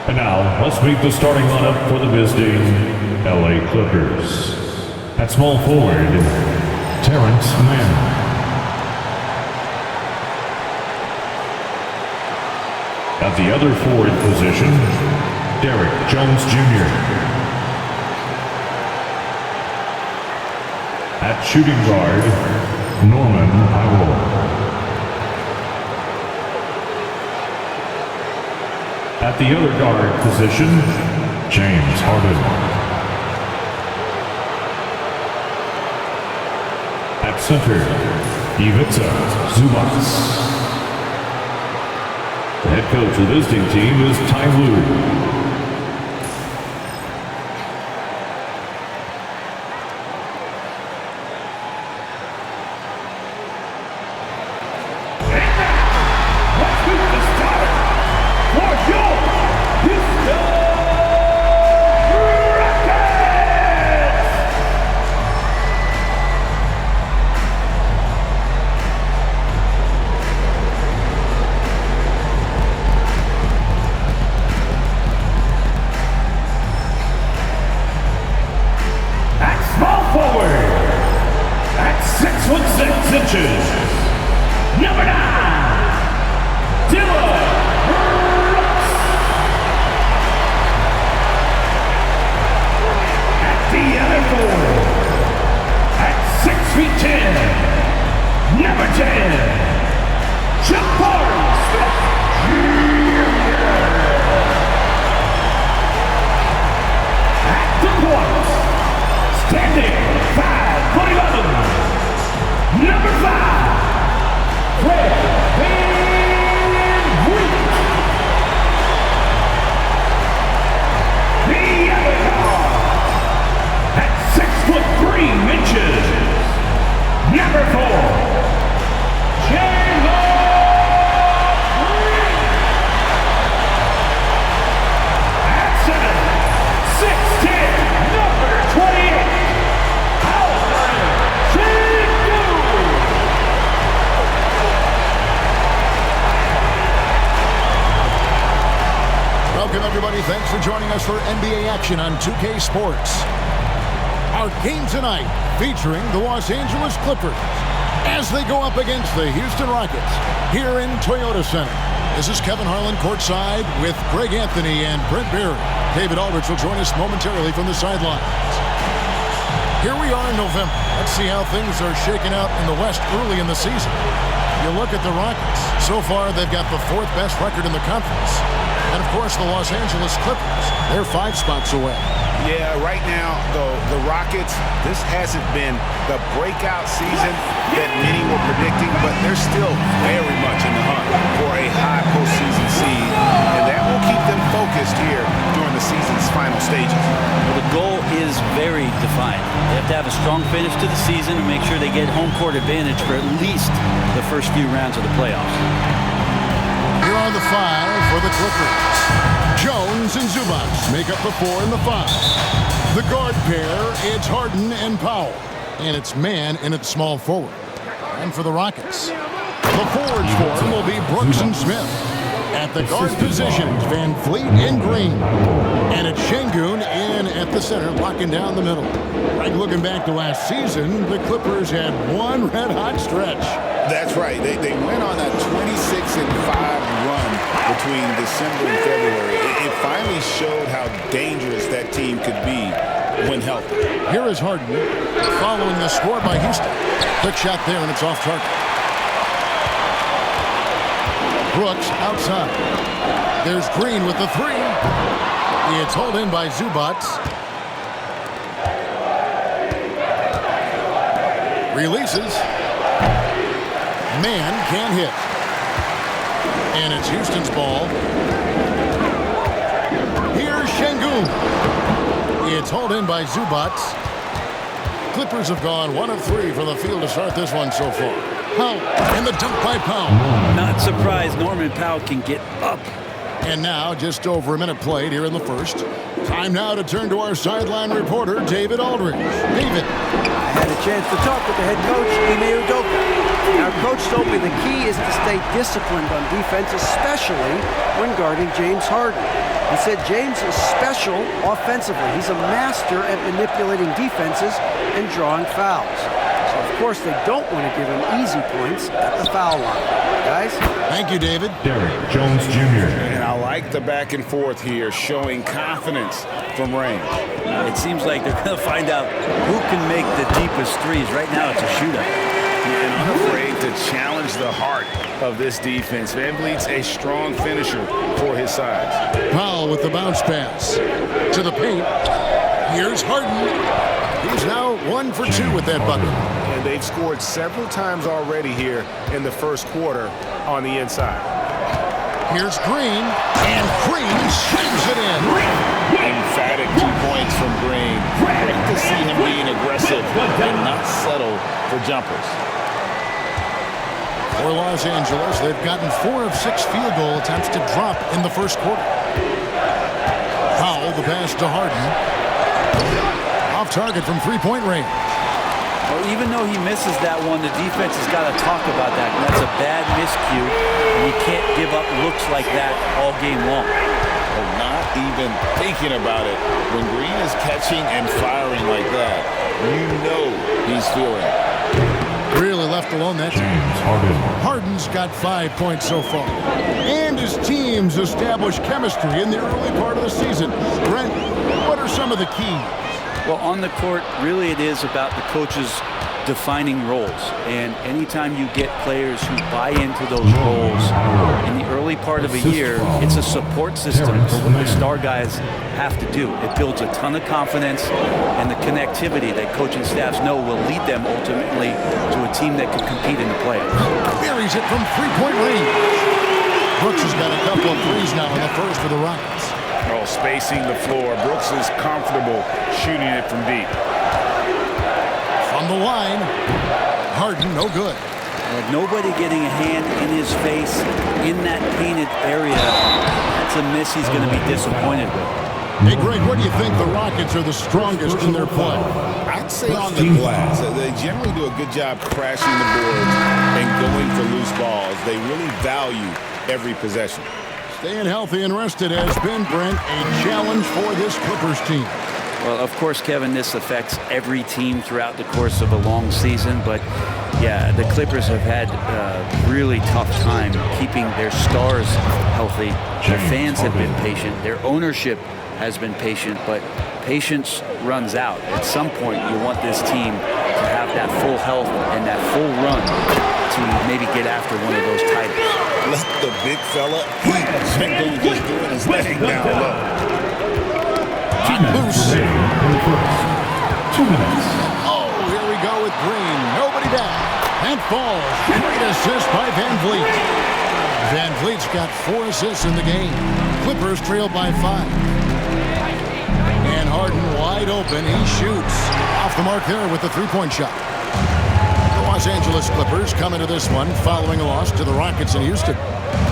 And now, let's meet the starting lineup for the visiting LA Clippers. At small forward, Terrence Mann. At the other forward position, Derek Jones Jr. At shooting guard, Norman Powell. At the other guard position, James Harden. At center, Ivica Zubac. The head coach of the visiting team is Ty Lue. Number 9, Dylan Brooks. At the other forward, at 6'10", number 10, Jabari Smith Jr. At the point, standing 5'11", number 5. Fred VanVleet. The other guard at 6'3" number 4, Jalen Green. At 7'6", number 28, Alfred Sengun. Welcome, everybody. Thanks for joining us for NBA action on 2K Sports. Our game tonight featuring the Los Angeles Clippers as they go up against the Houston Rockets here in Toyota Center. This is Kevin Harlan courtside with Greg Anthony and Brent Berry. David Aldridge will join us momentarily from the sidelines. Here we are in November. Let's see how things are shaking out in the West early in the season. You look at the Rockets. So far, they've got the 4th best record in the conference. And, of course, the Los Angeles Clippers, they're 5 spots away. Yeah, right now, the Rockets, this hasn't been the breakout season that many were predicting, but they're still very much in the hunt for a high postseason seed, and that will keep them focused here during the season's final stages. Well, the goal is very defined. They have to have a strong finish to the season and make sure they get home court advantage for at least the first few rounds of the playoffs. Here are the 5 for the Clippers. Jones and Zubac make up the 4 and the 5. The guard pair, it's Harden and Powell. And it's Mann in at small forward. And for the Rockets, the forwards for him will be Brooks and Smith. At the guard positions, VanVleet and Green. And it's Sengun in at the center, locking down the middle. Right, looking back to last season, the Clippers had one red-hot stretch. That's right. They went on that 26-5 run between December and February. It finally showed how dangerous that team could be when healthy. Here is Harden following the score by Houston. Quick shot there, and it's off target. Brooks outside. There's Green with the 3. It's hauled in by Zubac. Releases. Mann can't hit. And it's Houston's ball. Here's Sengun. It's hauled in by Zubac. Clippers have gone 1 of 3 from the field to start this one so far. Powell, and the dunk by Powell. Not surprised Norman Powell can get up. And now, just over a minute played here in the first. Time now to turn to our sideline reporter, David Aldridge. David. I had a chance to talk with the head coach, Ime Udoka. Now, Coach Soapy, the key is to stay disciplined on defense, especially when guarding James Harden. He said James is special offensively. He's a master at manipulating defenses and drawing fouls. So, of course, they don't want to give him easy points at the foul line. Guys? Thank you, David. Derek Jones Jr. And I like the back and forth here, showing confidence from range. It seems like they're going to find out who can make the deepest threes. Right now, it's a shootout. And unafraid to challenge the heart of this defense. VanVleet's a strong finisher for his size. Powell with the bounce pass to the paint. Here's Harden. He's now 1 for 2 with that bucket. And they've scored several times already here in the first quarter on the inside. Here's Green, and Green slams it in. Emphatic 2 points from Green. Great to see him being aggressive and not settle for jumpers. For Los Angeles, they've gotten 4 of 6 field goal attempts to drop in the first quarter. Powell, the pass to Harden. Off target from three-point range. Well, even though he misses that one, the defense has got to talk about that. And that's a bad miscue, and you can't give up looks like that all game long. But not even thinking about it. When Green is catching and firing like that, you know he's feeling it. Really left alone that time. Harden's got 5 points so far. And his teams established chemistry in the early part of the season. Brent, what are some of the keys? Well, on the court, really it is about the coaches defining roles. And anytime you get players who buy into those roles in the early part of a year, it's a support system for what the star guys have to do. It builds a ton of confidence and the connectivity that coaching staffs know will lead them ultimately to a team that can compete in the playoffs. Buries it from three-point range. Brooks has got a couple of threes now in the first for the Rockets. Oh, spacing the floor. Brooks is comfortable shooting it from deep. From the line, Harden, no good. Nobody getting a hand in his face in that painted area. That's a miss he's going to be disappointed with. Hey, Greg, what do you think the Rockets are the strongest in their play? I'd say on the glass. They generally do a good job crashing the boards and going for loose balls. They really value every possession. Staying healthy and rested has been, Brent, a challenge for this Clippers team. Well, of course, Kevin, this affects every team throughout the course of a long season. But, yeah, the Clippers have had a really tough time keeping their stars healthy. Their fans have been patient. Their ownership has been patient. But patience runs out. At some point, you want this team to have that full health and that full run to maybe get after one of those titles. Let the big fella eat. Sengun just doing his thing down low. Loose. 2 minutes. Oh, here we go with Green. Nobody down. And falls. Great assist by VanVleet. VanVleet's got 4 assists in the game. Clippers trail by 5. And Harden wide open. He shoots. Off the mark there with the three-point shot. The Los Angeles Clippers come into this one following a loss to the Rockets in Houston.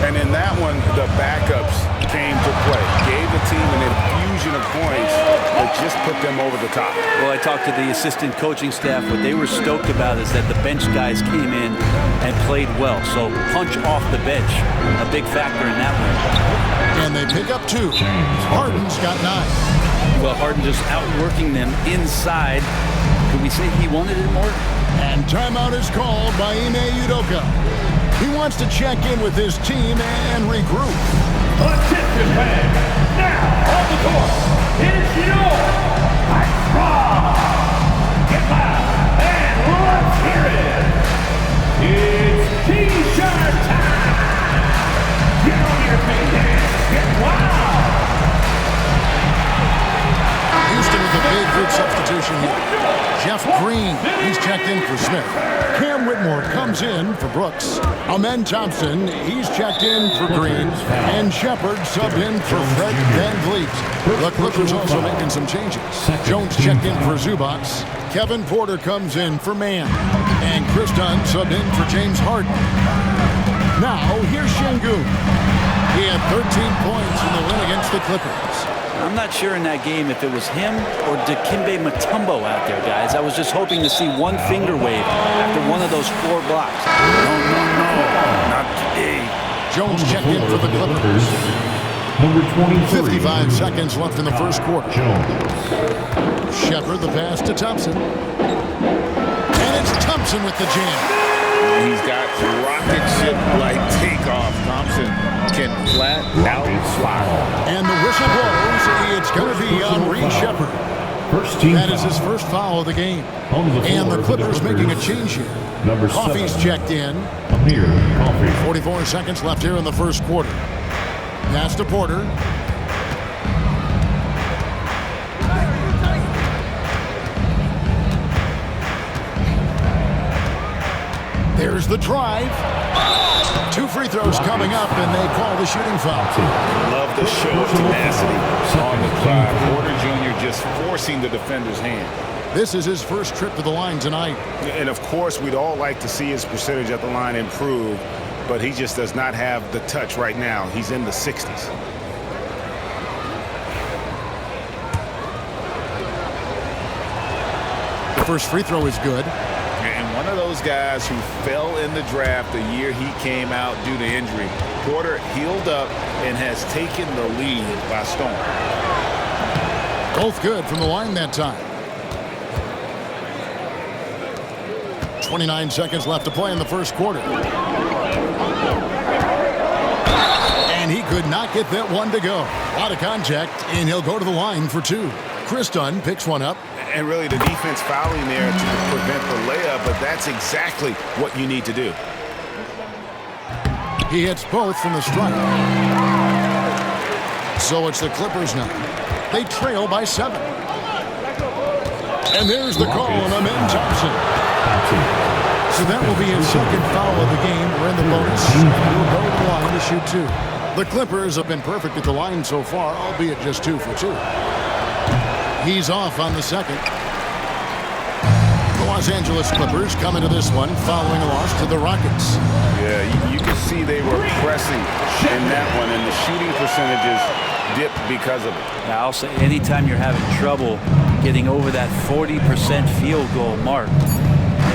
And in that one, the backups came to play. Gave the team an infusion of points that just put them over the top. Well, I talked to the assistant coaching staff. What they were stoked about is that the bench guys came in and played well. So punch off the bench, a big factor in that one. And they pick up 2. Harden's got 9. Well, Harden just outworking them inside. Could we say he wanted it more? And timeout is called by Ime Udoka. He wants to check in with his team and regroup. Attention fans, now on the court, it's your Rock. Get loud and let's hear it. It's T-shirt time. Get on your feet and get wild. Houston with a big group substitution here. Jeff Green, he's checked in for Smith. Cam Whitmore comes in for Brooks. Amen Thompson, he's checked in for Green. And Shepard subbed in for Fred VanVleet. The Clippers also making some changes. Jones checked in for Zubac. Kevin Porter comes in for Mann. And Chris Dunn subbed in for James Harden. Now, here's Sengun. He had 13 points in the win against against the Clippers. I'm not sure in that game if it was him or Dikembe Mutombo out there, guys. I was just hoping to see one finger wave after one of those 4 blocks. No, not today. Jones checked in for the Clippers. Number 23. 55 seconds left in the first quarter. Jones. Shepard the pass to Thompson. And it's Thompson with the jam. He's got rocket ship-like takeoff. Thompson can flat out fly. And the whistle blows. It's going to be on Reed Shepard. First team That is foul. his first foul of the game. On the And the floor for Clippers making a change here. Number Coffey's 7. checked in. Amir Coffey. 44 seconds left here in the first quarter. Pass to Porter. There's the drive. 2 free throws coming up, and they call the shooting foul. Love the show of tenacity on the drive. Porter Jr. just forcing the defender's hand. This is his first trip to the line tonight. And of course, we'd all like to see his percentage at the line improve, but he just does not have the touch right now. He's in the 60s. The first free throw is good. And one of those guys who fell in the draft the year he came out due to injury. Porter healed up and has taken the lead by storm. Both good from the line that time. 29 seconds left to play in the first quarter. And he could not get that one to go. A lot of contact, and he'll go to the line for 2. Chris Dunn picks one up. And really the defense fouling there to prevent the layup, but that's exactly what you need to do. He hits both from the stripe. So it's the Clippers now. They trail by 7. And there's the call on Amen Thompson. So that will be his second foul of the game. We're in the bonus. He'll go to the line to shoot 2. The Clippers have been perfect at the line so far, albeit just 2 for 2. He's off on the second. The Los Angeles Clippers come into this one following a loss to the Rockets. Yeah, you can see they were pressing in that one, and the shooting percentages dipped because of it. Now, I'll say anytime you're having trouble getting over that 40% field goal mark,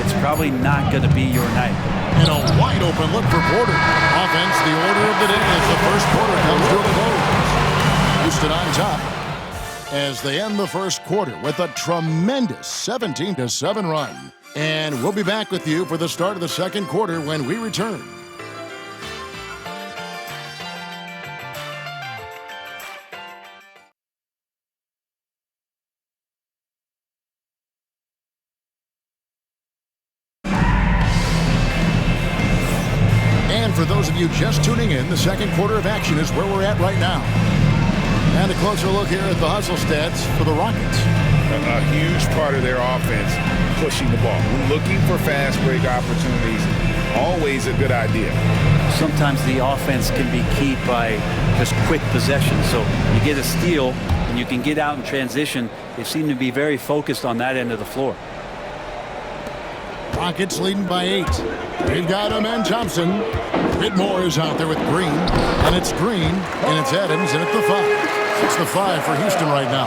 it's probably not going to be your night. And a wide open look for Porter. Offense, the order of the day as the first quarter comes to a close. Houston on top as they end the first quarter with a tremendous 17-7 run. And we'll be back with you for the start of the second quarter when we return. And for those of you just tuning in, the second quarter of action is where we're at right now. And a closer look here at the hustle stats for the Rockets. A huge part of their offense, pushing the ball. Looking for fast break opportunities, always a good idea. Sometimes the offense can be keyed by just quick possession. So you get a steal and you can get out in transition. They seem to be very focused on that end of the floor. Rockets leading by 8. They've got Amen Thompson. Whitmore is out there with Green. And it's Green, and it's Adams, and it's the 5. It's the 5 for Houston right now.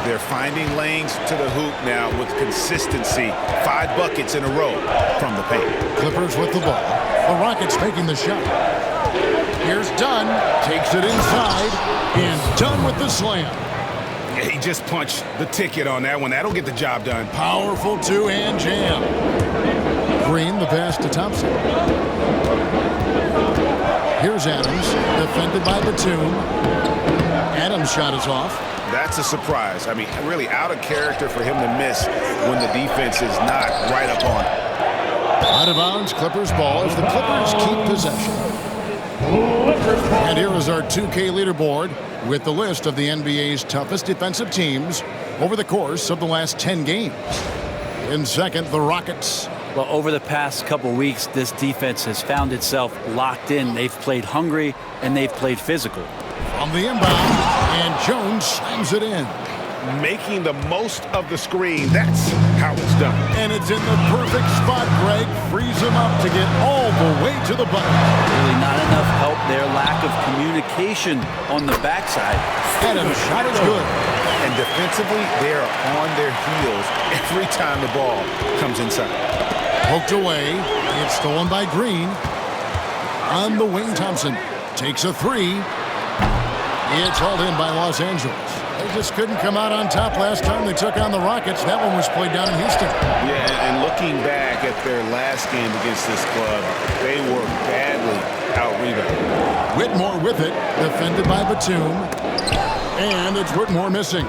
They're finding lanes to the hoop now with consistency. 5 buckets in a row from the paint. Clippers with the ball. The Rockets taking the shot. Here's Dunn. Takes it inside. And Dunn with the slam. Yeah, he just punched the ticket on that one. That'll get the job done. Powerful two-hand jam. Green, the pass to Thompson. Here's Adams, defended by Batum. Adams' shot is off. That's a surprise. I mean, really out of character for him to miss when the defense is not right up on it. Out of bounds, Clippers ball as the Clippers keep possession. And here is our 2K leaderboard with the list of the NBA's toughest defensive teams over the course of the last 10 games. In second, the Rockets. Well, over the past couple weeks, this defense has found itself locked in. They've played hungry and they've played physical. From the inbound, and Jones slams it in. making the most of the screen. That's how it's done. And it's in the perfect spot, Greg. Frees him up to get all the way to the bucket. Really not enough help there. Lack of communication on the backside. Adams' shot is good. And defensively, they are on their heels every time the ball comes inside. Poked away. It's stolen by Green. On the wing, Thompson takes a three. It's hauled in by Los Angeles. They just couldn't come out on top last time they took on the Rockets. That one was played down in Houston. Yeah, and looking back at their last game against this club, they were badly out-rebounded. Whitmore with it, defended by Batum. And it's Whitmore missing.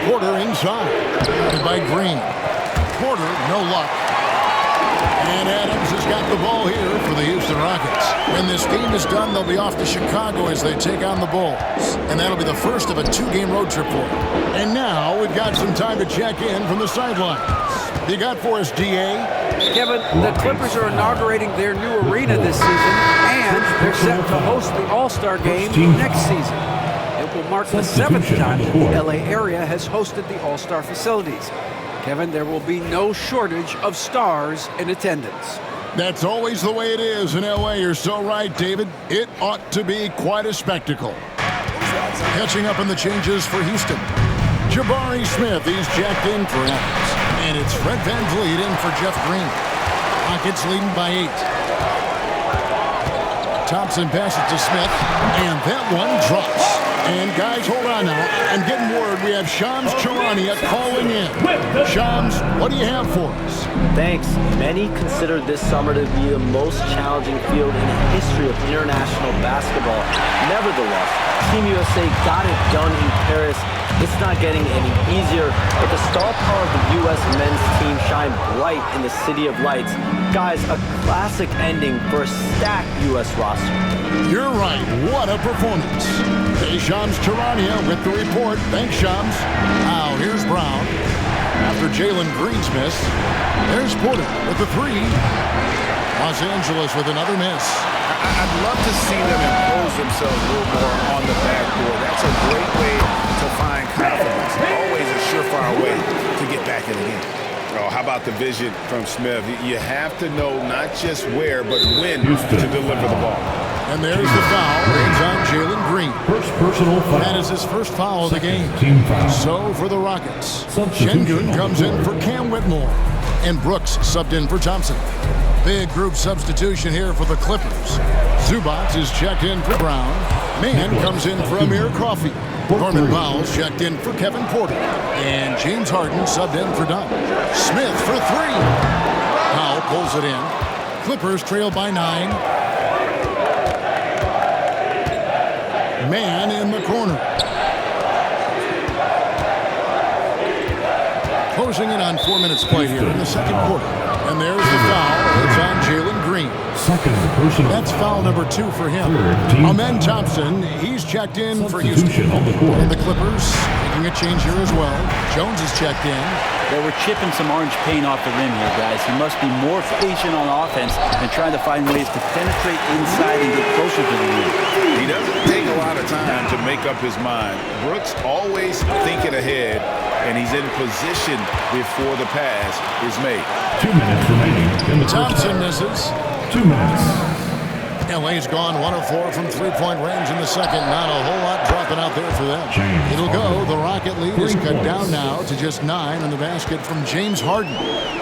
Porter inside, defended by Green. Porter, no luck. And Adams has got the ball here for the Houston Rockets. When this game is done, they'll be off to Chicago as they take on the Bulls. And that'll be the first of a 2-game road trip for them. And now we've got some time to check in from the sidelines. You got for us, D.A.? Kevin, the Clippers are inaugurating their new arena this season, and they're set to host the All-Star Game next season. It will mark the 7th time that the L.A. area has hosted the All-Star facilities. Kevin, there will be no shortage of stars in attendance. That's always the way it is in L.A. You're so right, David. It ought to be quite a spectacle. Catching up on the changes for Houston. Jabari Smith, he's jacked in for Adams. And it's Fred VanVleet in for Jeff Green. Rockets leading by 8. Thompson passes to Smith, and that one drops. And guys, hold on now. I'm getting word we have Shams Charania calling in. Shams, what do you have for us? Thanks. Many consider this summer to be the most challenging field in the history of international basketball. Nevertheless, Team USA got it done in Paris. It's not getting any easier, but the star power of the U.S. men's team shine bright in the City of Lights. Guys, a classic ending for a stacked U.S. roster. You're right. What a performance. Hey, Shams Charania with the report. Thanks, Shams. Now, here's Brown. After Jalen Green's miss, there's Porter with the three. Los Angeles with another miss. I'd love to see them impose themselves a little more on the backboard. That's a great way to find confidence. Always a surefire way to get back in the game. Oh, how about the vision from Smith? You have to know not just where, but when to deliver the ball. And there's the foul. It's on Jalen Green. First personal foul. That is his first foul of the game. Team foul. So for the Rockets, Substitution Şengün comes in for Cam Whitmore. And Brooks subbed in for Thompson. Big group substitution here for the Clippers. Zubac is checked in for Brown. Mann comes in for Amir Coffey. Norman Powell's checked in for Kevin Porter. And James Harden subbed in for Dunn. Smith for three. Powell pulls it in. Clippers trail by 9. Man in the corner. Closing in on 4 minutes played here in the second quarter. And there's the foul. It's on Jalen Green. Second personal. That's foul number 2 for him. Amen Thompson, he's checked in for Houston. On the court. And the Clippers making a change here as well. Jones is checked in. Well, we're chipping some orange paint off the rim here, guys. He must be more patient on offense and trying to find ways to penetrate inside and get closer to the rim. He doesn't take a lot of time to make up his mind. Brooks always thinking ahead, and he's in position before the pass is made. 2 minutes remaining in the Thompson misses. 2 minutes. LA's gone 1 of 4 from three-point range in the second. Not a whole lot dropping out there for them. It'll go. The Rocket lead is cut down now to just 9 in the basket from James Harden.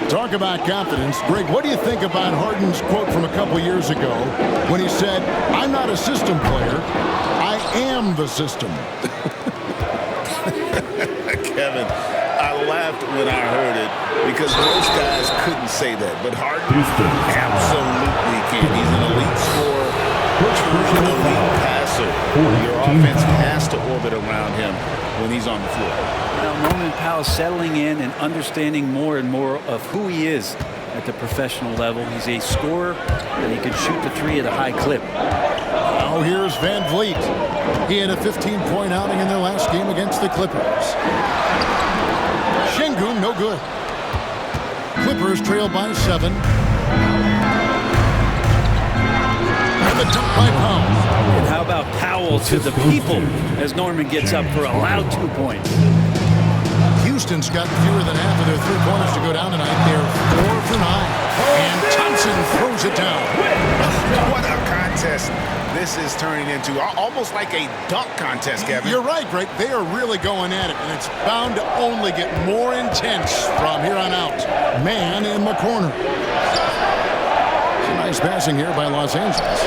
Talk about confidence. Greg, what do you think about Harden's quote from a couple years ago when he said, "I'm not a system player. I am the system." Kevin, I laughed when I heard it because most guys couldn't say that. But Harden absolutely can. He's an elite scorer, an elite passer. Your offense has to orbit around him when he's on the floor. Now, Norman Powell settling in and understanding more and more of who he is at the professional level. He's a scorer, and he can shoot the three at a high clip. Now here's VanVleet. He had a 15-point outing in their last game against the Clippers. Şengün, no good. Clippers trail by 7. And the dunk by Powell. And how about Powell to the people as Norman gets up for a loud 2 points. Houston's gotten fewer than half of their three-pointers to go down tonight. They're 4 for 9. And Thompson throws it down. What a contest this is turning into. Almost like a dunk contest, Kevin. You're right, Greg. They are really going at it, and it's bound to only get more intense from here on out. Man in the corner. Some nice passing here by Los Angeles.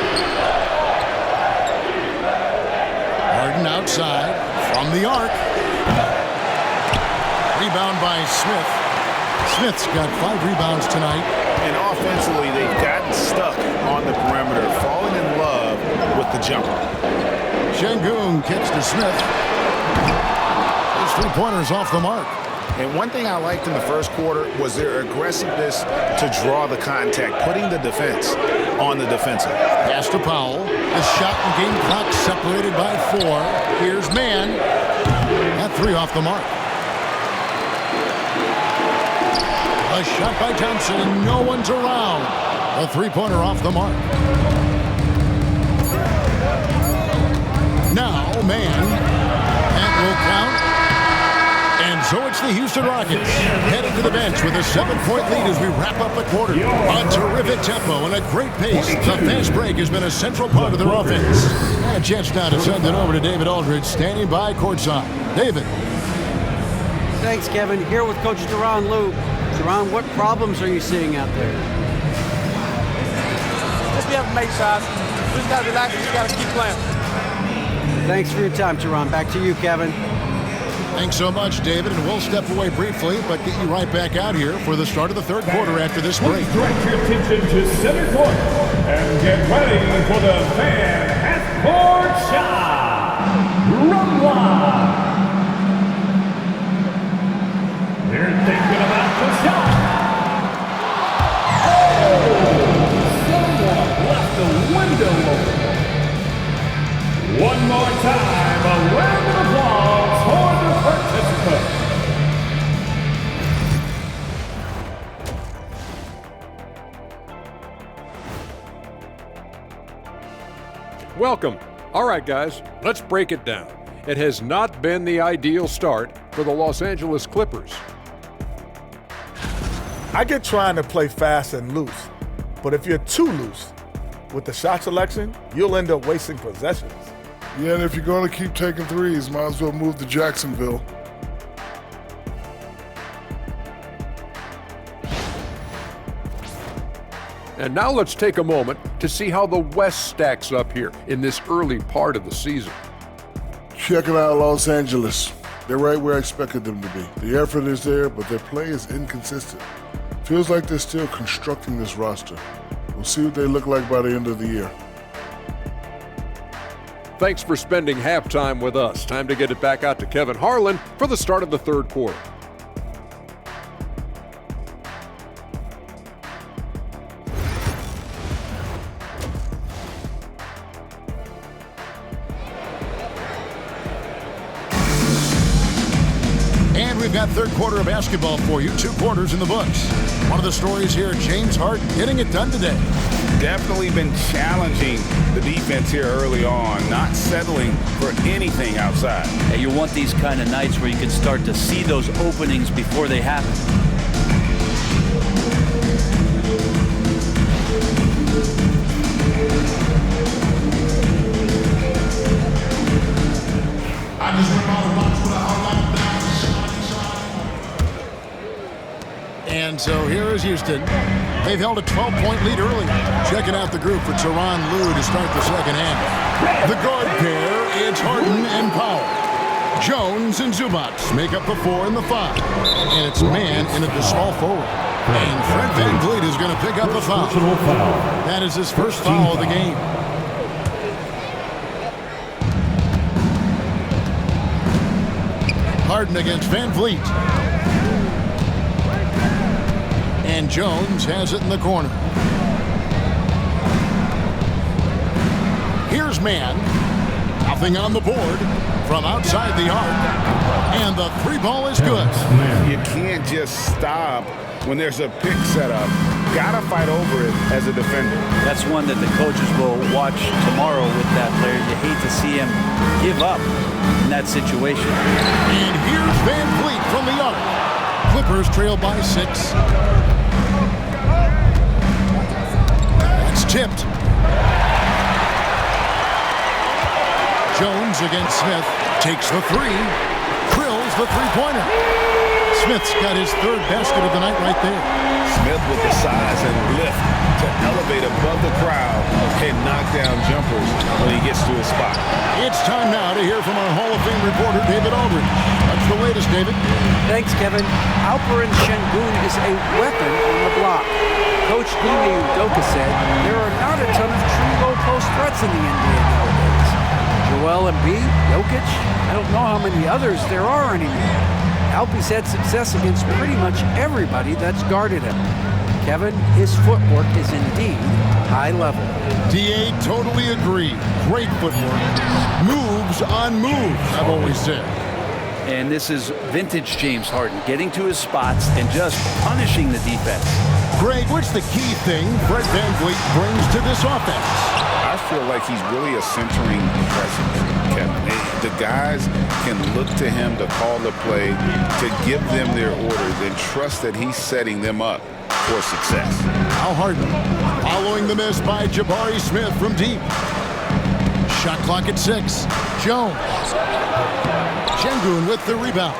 Harden outside from the arc. Rebound by Smith. Smith's got 5 rebounds tonight. And offensively, they've gotten stuck on the perimeter, falling in love with the jumper. Şengün kicks to Smith. His three-pointers off the mark. And one thing I liked in the first quarter was their aggressiveness to draw the contact, putting the defense on the defensive. Pass to Powell. The shot and game clock separated by 4. Here's Mann. That 3 off the mark. A shot by Thompson, and no one's around. A three-pointer off the mark. Now, Mann. That will count. And so it's the Houston Rockets headed to the bench with a 7-point lead as we wrap up the quarter. A terrific tempo and a great pace. The fast break has been a central part of their offense. And a chance now to send it over to David Aldridge, standing by courtside. David. Thanks, Kevin. Here with Coach Deron Lou. Deron, what problems are you seeing out there? Just be able to make shots. We just got to relax and just got to keep playing. Thanks for your time, Deron. Back to you, Kevin. Thanks so much, David, and we'll step away briefly, but get you right back out here for the start of the third quarter after this break. Direct your attention to center court and get ready for the fan half-court shot. Rumble. They're thinking about the shot. Oh! Someone left the window open. One more time, a round of applause for the participant. Welcome. All right, guys, let's break it down. It has not been the ideal start for the Los Angeles Clippers. I get trying to play fast and loose, but if you're too loose with the shot selection, you'll end up wasting possessions. Yeah, and if you're going to keep taking threes, might as well move to Jacksonville. And now let's take a moment to see how the West stacks up here in this early part of the season. Checking out Los Angeles. They're right where I expected them to be. The effort is there, but their play is inconsistent. Feels like they're still constructing this roster. We'll see what they look like by the end of the year. Thanks for spending halftime with us. Time to get it back out to Kevin Harlan for the start of the third quarter. And we've got third quarter of basketball for you. 2 quarters in the books. One of the stories here, James Harden getting it done today. Definitely been challenging the defense here early on, not settling for anything outside. And you want these kind of nights where you can start to see those openings before they happen. I just went by the box with a hard line. And so here is Houston. They've held a 12-point lead early. Checking out the group for Tyronn Lue to start the second half. The guard pair, it's Harden and Powell. Jones and Zubac make up the 4 and the 5. And it's Mann in at the small forward. And Fred VanVleet is going to pick up a foul. That is his first foul of the game. Harden against VanVleet. And Jones has it in the corner. Here's Mann. Nothing on the board from outside the arc. And the 3 ball is good. You can't just stop when there's a pick set up. got to fight over it as a defender. That's one that the coaches will watch tomorrow with that player. You hate to see him give up in that situation. And here's Van Vliet from the arc. Clippers trail by 6. That's tipped. Jones against Smith. Takes the 3. Drills the three-pointer. Smith's got his 3rd basket of the night right there. Smith with the size and lift to elevate above the crowd and knock down jumpers when he gets to his spot. It's time now to hear from our Hall of Fame reporter, David Aldridge. What's the latest, David? Thanks, Kevin. Alperen Şengün is a weapon on the block. Coach Ime Udoka said there are not a ton of true low-post threats in the NBA nowadays. Joel Embiid, Jokic, I don't know how many others there are anymore. Alpe's had success against pretty much everybody that's guarded him. Kevin, his footwork is indeed high level. DA, totally agree. Great footwork. Moves on moves, I've always said. And this is vintage James Harden, getting to his spots and just punishing the defense. Greg, what's the key thing Fred VanVleet brings to this offense? I feel like he's really a centering presence, Kevin. The guys can look to him to call the play, to give them their orders, and trust that he's setting them up for success. Al Harden following the miss by Jabari Smith from deep. Shot clock at 6. Jones. Şengün with the rebound.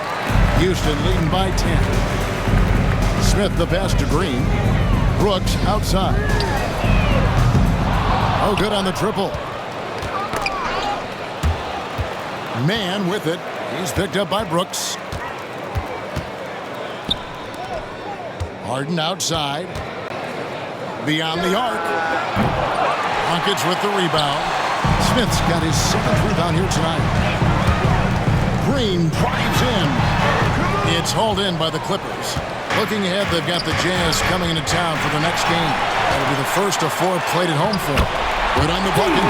Houston leading by 10. Smith the pass to Green. Brooks outside. Oh, good on the triple. Man with it. He's picked up by Brooks. Harden outside. Beyond the arc. Rockets with the rebound. Smith's got his 7th rebound here tonight. Green drives in. It's hauled in by the Clippers. Looking ahead, they've got the Jazz coming into town for the next game. That'll be the first of 4 played at home for them. Good on the bucket.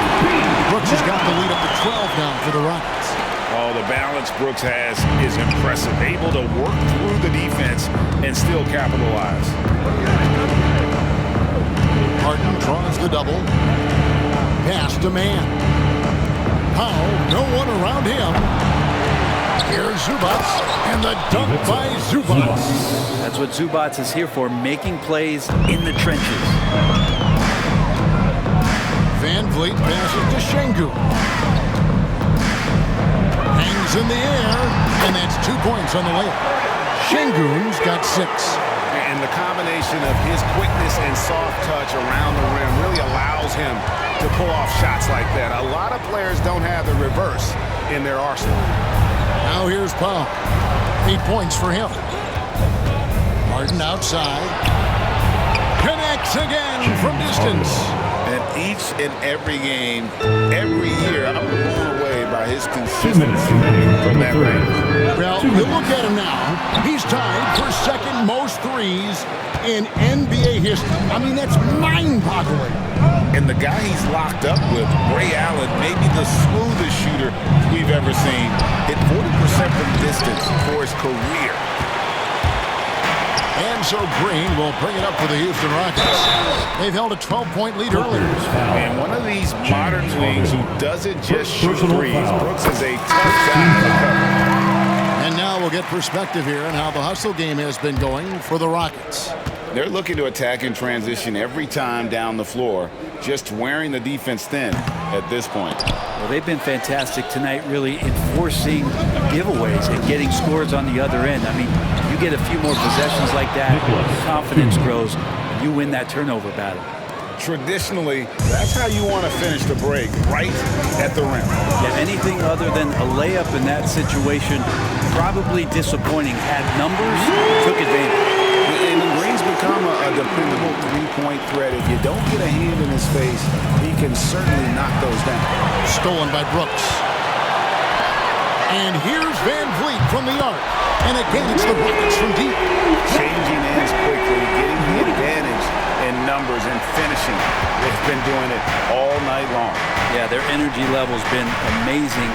Brooks has got the lead up to 12 now for the Rockets. Oh, the balance Brooks has is impressive. Able to work through the defense and still capitalize. Harden draws the double. Pass to man. Powell, no one around him. Here's Zubats, and the dunk by Zubats. That's what Zubats is here for, making plays in the trenches. VanVleet passes to Şengün. Hangs in the air, and that's 2 points on the layup. Şengün's got 6. And the combination of his quickness and soft touch around the rim really allows him to pull off shots like that. A lot of players don't have the reverse in their arsenal. Now here's Powell. 8 points for him. Harden outside. Connects again from distance. And each and every game, every year, I'm blown away by his consistency from that range. Well, you look at him now. He's tied for 2nd most threes in NBA history. I mean, that's mind-boggling. And the guy he's locked up with, Ray Allen, maybe the smoothest shooter we've ever seen, hit 40% from distance for his career. And so Green will bring it up for the Houston Rockets. They've held a 12-point lead earlier. And one of these modern leagues who doesn't just shoot threes, Brooks is a tough guy to cover. And now we'll get perspective here on how the hustle game has been going for the Rockets. They're looking to attack in transition every time down the floor, just wearing the defense thin at this point. Well, they've been fantastic tonight, really enforcing giveaways and getting scores on the other end. I mean, you get a few more possessions like that, confidence grows, and you win that turnover battle. Traditionally, that's how you want to finish the break, right at the rim. Yeah, anything other than a layup in that situation, probably disappointing. Had numbers, took advantage. And Green's become a dependable three-point threat. If you don't get a hand in his face, he can certainly knock those down. Stolen by Brooks. And here's VanVleet from the arc. And again, it's the Rockets from deep. Changing ends quickly, getting the advantage in numbers and finishing. They've been doing it all night long. Yeah, their energy level's been amazing.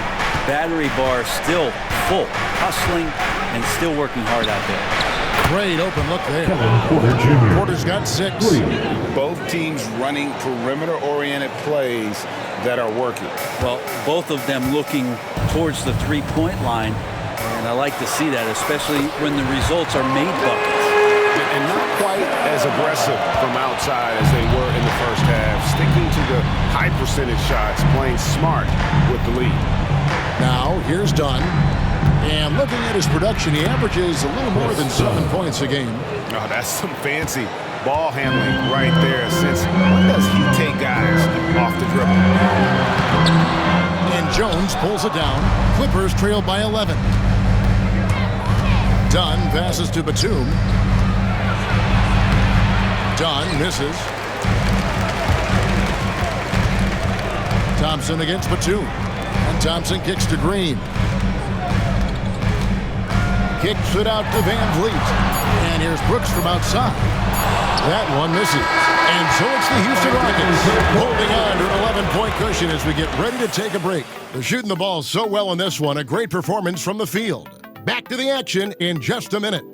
Battery bar still full, hustling and still working hard out there. Great open look there. Porter Jr. Porter's got 6. Both teams running perimeter-oriented plays that are working. Well, both of them looking towards the three-point line, and I like to see that, especially when the results are made buckets. And not quite as aggressive from outside as they were in the first half, sticking to the high percentage shots, playing smart with the lead. Now, here's Dunn. And looking at his production, he averages a little more than 7 points a game. Oh, that's some fancy ball handling right there. Since when does he take guys off the dribble? And Jones pulls it down. Clippers trail by 11. Dunn passes to Batum. Dunn misses. Thompson against Batum. And Thompson kicks to Green. Kicks it out to Van Vliet. And here's Brooks from outside. That one misses. And so it's the Houston Rockets holding on to an 11-point cushion as we get ready to take a break. They're shooting the ball so well in this one. A great performance from the field. Back to the action in just a minute.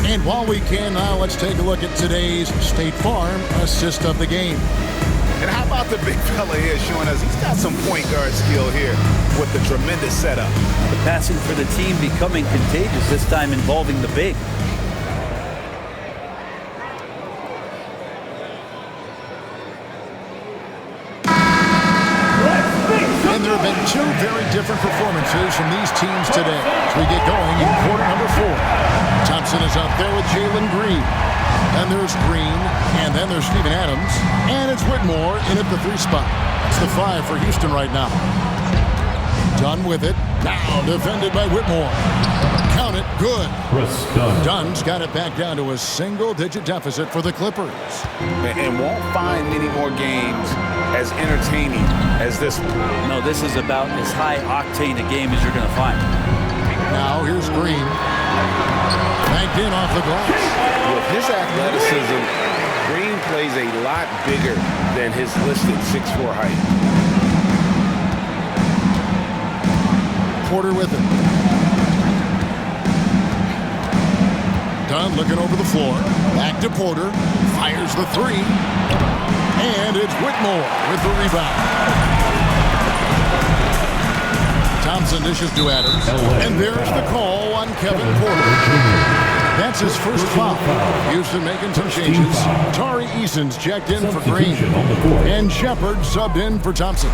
And while we can now, let's take a look at today's State Farm assist of the game. And how about the big fella here showing us he's got some point guard skill here with the tremendous setup. The passing for the team becoming contagious, this time involving the big. And there have been 2 very different performances from these teams today as we get going in quarter number 4. Thompson is out there with Jalen Green. Then there's Green, and then there's Steven Adams. And it's Whitmore in at the 3 spot. That's the 5 for Houston right now. Dunn with it. Now defended by Whitmore. Count it. Good. Dunn's got it back down to a single-digit deficit for the Clippers. And won't find many more games as entertaining as this one. No, this is about as high-octane a game as you're going to find. Now here's Green. Banked in off the glass. With his athleticism, Green plays a lot bigger than his listed 6'4" height. Porter with it. Dunn looking over the floor. Back to Porter. Fires the 3. And it's Whitmore with the rebound. Thompson dishes to Adams. And there's the call on Kevin Porter. That's his first foul. Houston making some changes. Tari Eason's checked in for Green. And Shepard subbed in for Thompson.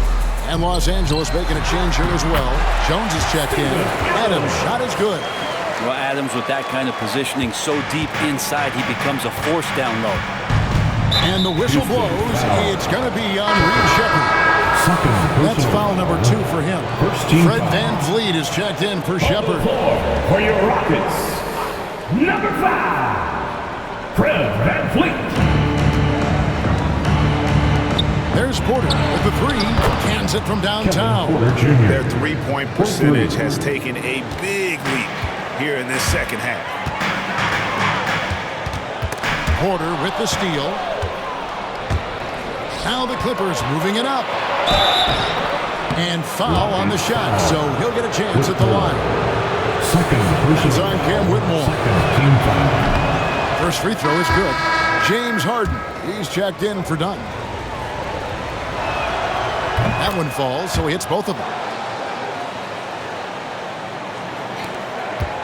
And Los Angeles making a change here as well. Jones is checked in. Adams' shot is good. Well, Adams with that kind of positioning so deep inside, he becomes a force down low. And the whistle blows. It's going to be on Reed Shepard. That's foul number 2 for him. Fred Van Vliet is checked in for Shepard. For your Rockets, number 5, Fred Van Vliet. There's Porter with the 3. Cans it from downtown. Their three-point percentage has taken a big leap here in this second half. Porter with the steal. Now the Clippers moving it up. And foul on the shot, so he'll get a chance at the line. It's on Cam Whitmore. First free throw is good. James Harden, he's checked in for Dunn. That one falls, so he hits both of them.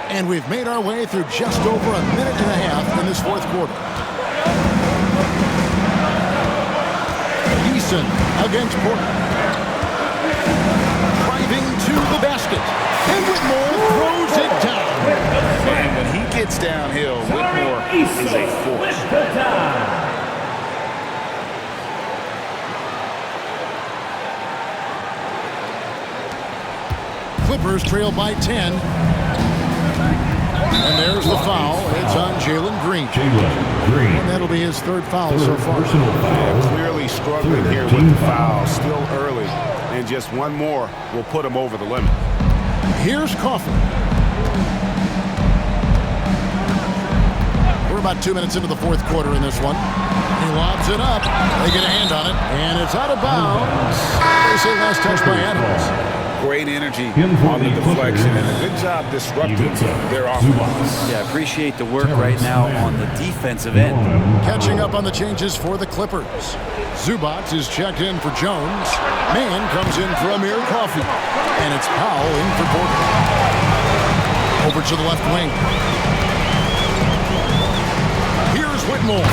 And we've made our way through just over a minute and a half in this 4th quarter. Eason against Porter. Driving to the basket. And Whitmore throws it down. And when he gets downhill, Whitmore is a force. Clippers trail by 10. And there's the foul. It's on Jalen Green. Green. Jalen Green. And that'll be his third foul so far. Personal foul. Clearly struggling here with the foul. Still early. And just one more will put him over the limit. Here's Coffin. We're about 2 minutes into the fourth quarter in this one. He lobs it up. They get a hand on it, and it's out of bounds. They say last touch by Adams. Great energy on the deflection, and a good job disrupting their offense. Yeah, appreciate the work right now on the defensive end. Catching up on the changes for the Clippers. Zubac is checked in for Jones. Mann comes in for Amir Coffey. And it's Powell in for Porter. Over to the left wing. Here's Whitmore.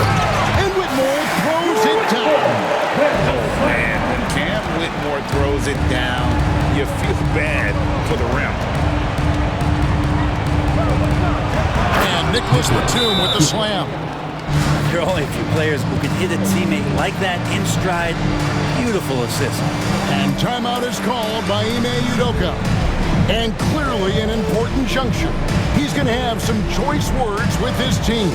And Whitmore throws it down. Man, when Cam Whitmore throws it down, you feel bad for the rim. And Nicholas Batum with the slam. There are only a few players who can hit a teammate like that in stride. Beautiful assist. And timeout is called by Ime Udoka. And clearly an important juncture. He's going to have some choice words with his team.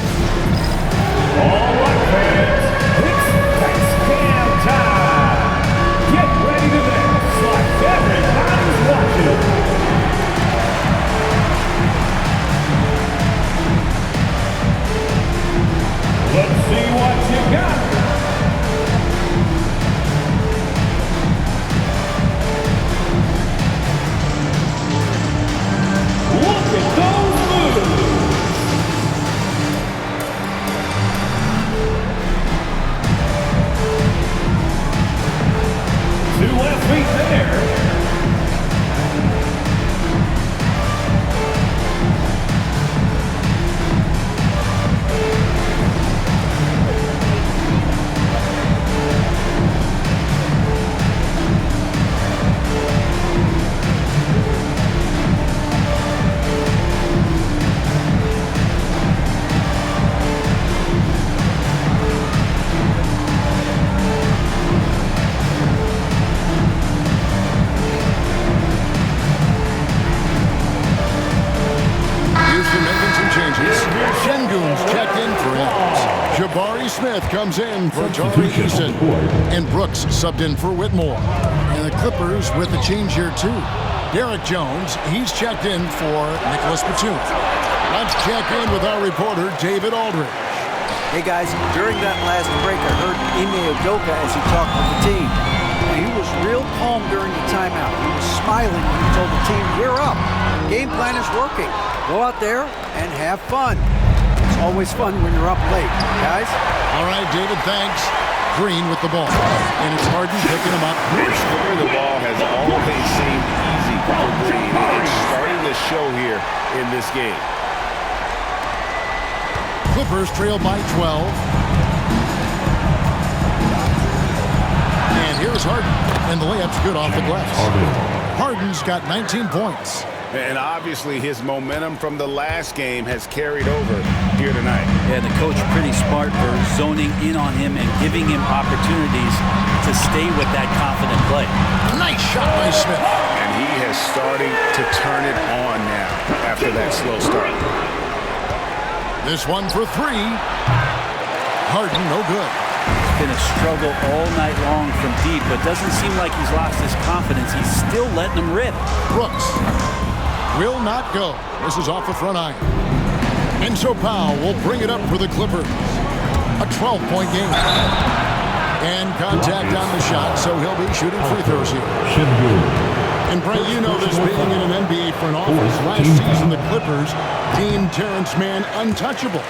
All right, fans. It's Cam time. Get ready to dance like everybody's watching. Let's see what you got. Look at those moves. Two left feet there. Smith comes in for Tari Eason. And Brooks subbed in for Whitmore. And the Clippers with a change here too. Derek Jones, he's checked in for Nicholas Batum. Let's check in with our reporter, David Aldridge. Hey guys, during that last break, I heard Ime Udoka as he talked with the team. He was real calm during the timeout. He was smiling when he told the team, we're up. Game plan is working. Go out there and have fun. It's always fun when you're up late, guys. All right, David, thanks. Green with the ball. And it's Harden picking him up. The ball has always seemed easy for Green. It's starting to show here in this game. Clippers trail by 12. And here's Harden. And the layup's good off the glass. Harden's got 19 points. And obviously his momentum from the last game has carried over here tonight. Yeah, the coach pretty smart for zoning in on him and giving him opportunities to stay with that confident play. Nice shot by Smith. And he has starting to turn it on now after that slow start. This one for three. Harden, no good. It's been a struggle all night long from deep, but doesn't seem like he's lost his confidence. He's still letting them rip. Brooks will not go. This is off the front iron. And so Powell will bring it up for the Clippers. A 12-point game. And contact on the shot, so he'll be shooting free throws here. And Brent, you know this being in an NBA front office. Last season, the Clippers deemed Terrence Mann untouchable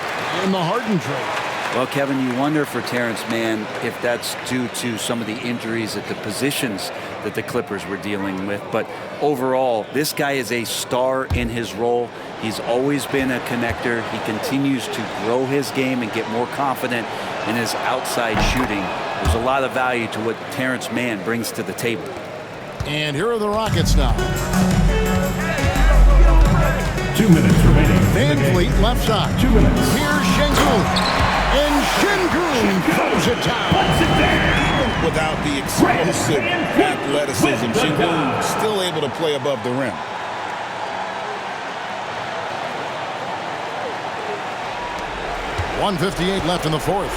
in the Harden trade. Well, Kevin, you wonder for Terrence Mann if that's due to some of the injuries at the positions that the Clippers were dealing with. But overall, this guy is a star in his role. He's always been a connector. He continues to grow his game and get more confident in his outside shooting. There's a lot of value to what Terrence Mann brings to the table. And here are the Rockets now. 2 minutes remaining. Van Fleet left side. 2 minutes. Here's Şengün. And Şengün throws it down. Even without the explosive athleticism, Şengün still able to play above the rim. 1:58 left in the fourth.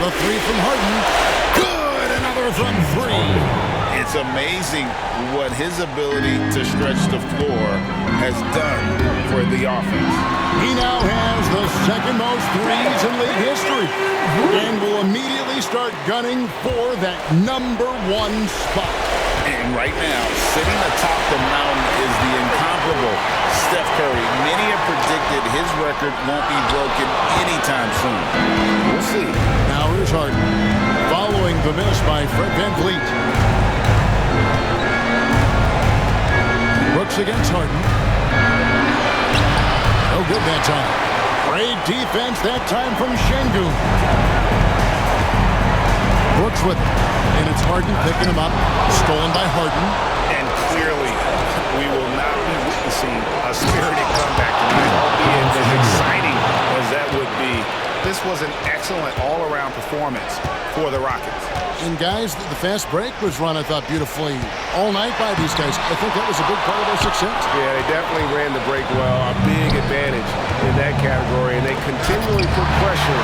The three from Harden. Good! Another from three. It's amazing what his ability to stretch the floor has done for the offense. He now has the second most threes in league history and will immediately start gunning for that #1 spot. And right now, sitting atop the mountain is the incomparable Steph Curry. Many have predicted his record won't be broken anytime soon. We'll see. Now here's Harden, following the miss by Fred VanVleet. Brooks against Harden. No good that time. Great defense that time from Şengün. Brooks with it. And it's Harden picking him up. Stolen by Harden. And clearly, we will not be witnessing a spirited comeback tonight, albeit as exciting as that would be. This was an excellent all-around performance for the Rockets. And guys, the fast break was run, I thought, beautifully all night by these guys. I think that was a big part of their success. Yeah, they definitely ran the break well. A big advantage in that category, and they continually put pressure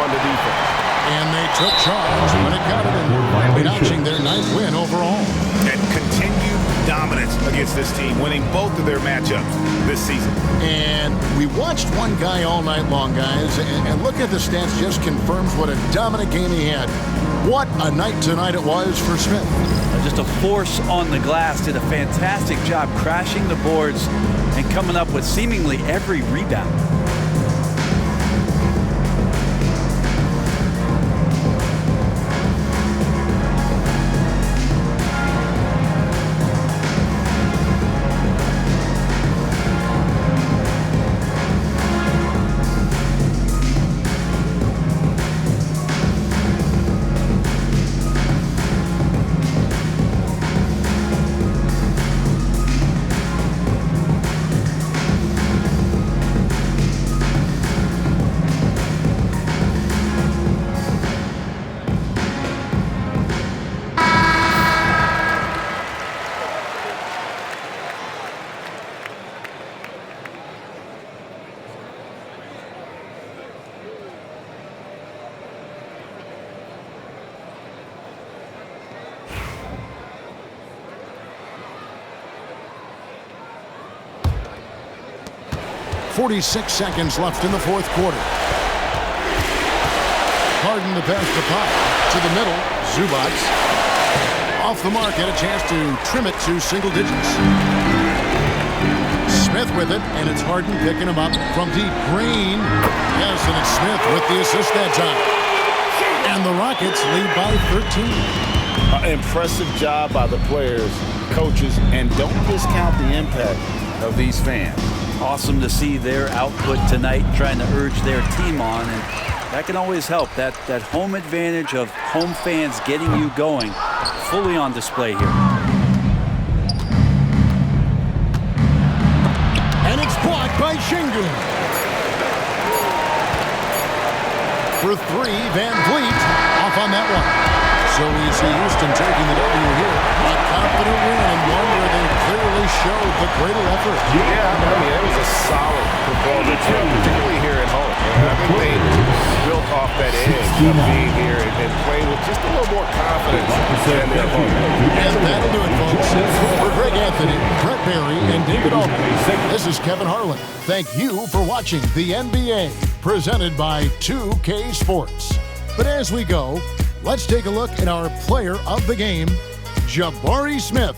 on the defense. And they took charge when it got it in, notching their 9th win overall. And continued dominance against this team, winning both of their matchups this season. And we watched one guy all night long, guys, and look at the stats, just confirms what a dominant game he had. What a night tonight it was for Smith. Just a force on the glass, did a fantastic job crashing the boards and coming up with seemingly every rebound. .46 seconds left in the fourth quarter. Harden the pass to Pop. To the middle, Zubac. Off the mark, had a chance to trim it to single digits. Smith with it, and it's Harden picking him up from deep. Green. Yes, and it's Smith with the assist that time. And the Rockets lead by 13. Impressive job by the players, coaches, and don't discount the impact of these fans. Awesome to see their output tonight, trying to urge their team on, and that can always help. That home advantage of home fans getting you going, fully on display here. And it's blocked by Şengün. For three, VanVleet off on that one. So we see Houston taking the W here. A confident win, and one where they clearly showed the greater effort. Yeah, I mean, it was a solid performance, particularly here at home. I think they built off that edge of being here and played with just a little more confidence than their opponent. And that'll do it, folks. For Greg Anthony, Brett Barry, and David Altman, this is Kevin Harlan. Thank you for watching the NBA, presented by 2K Sports. But as we go, let's take a look at our player of the game, Jabari Smith.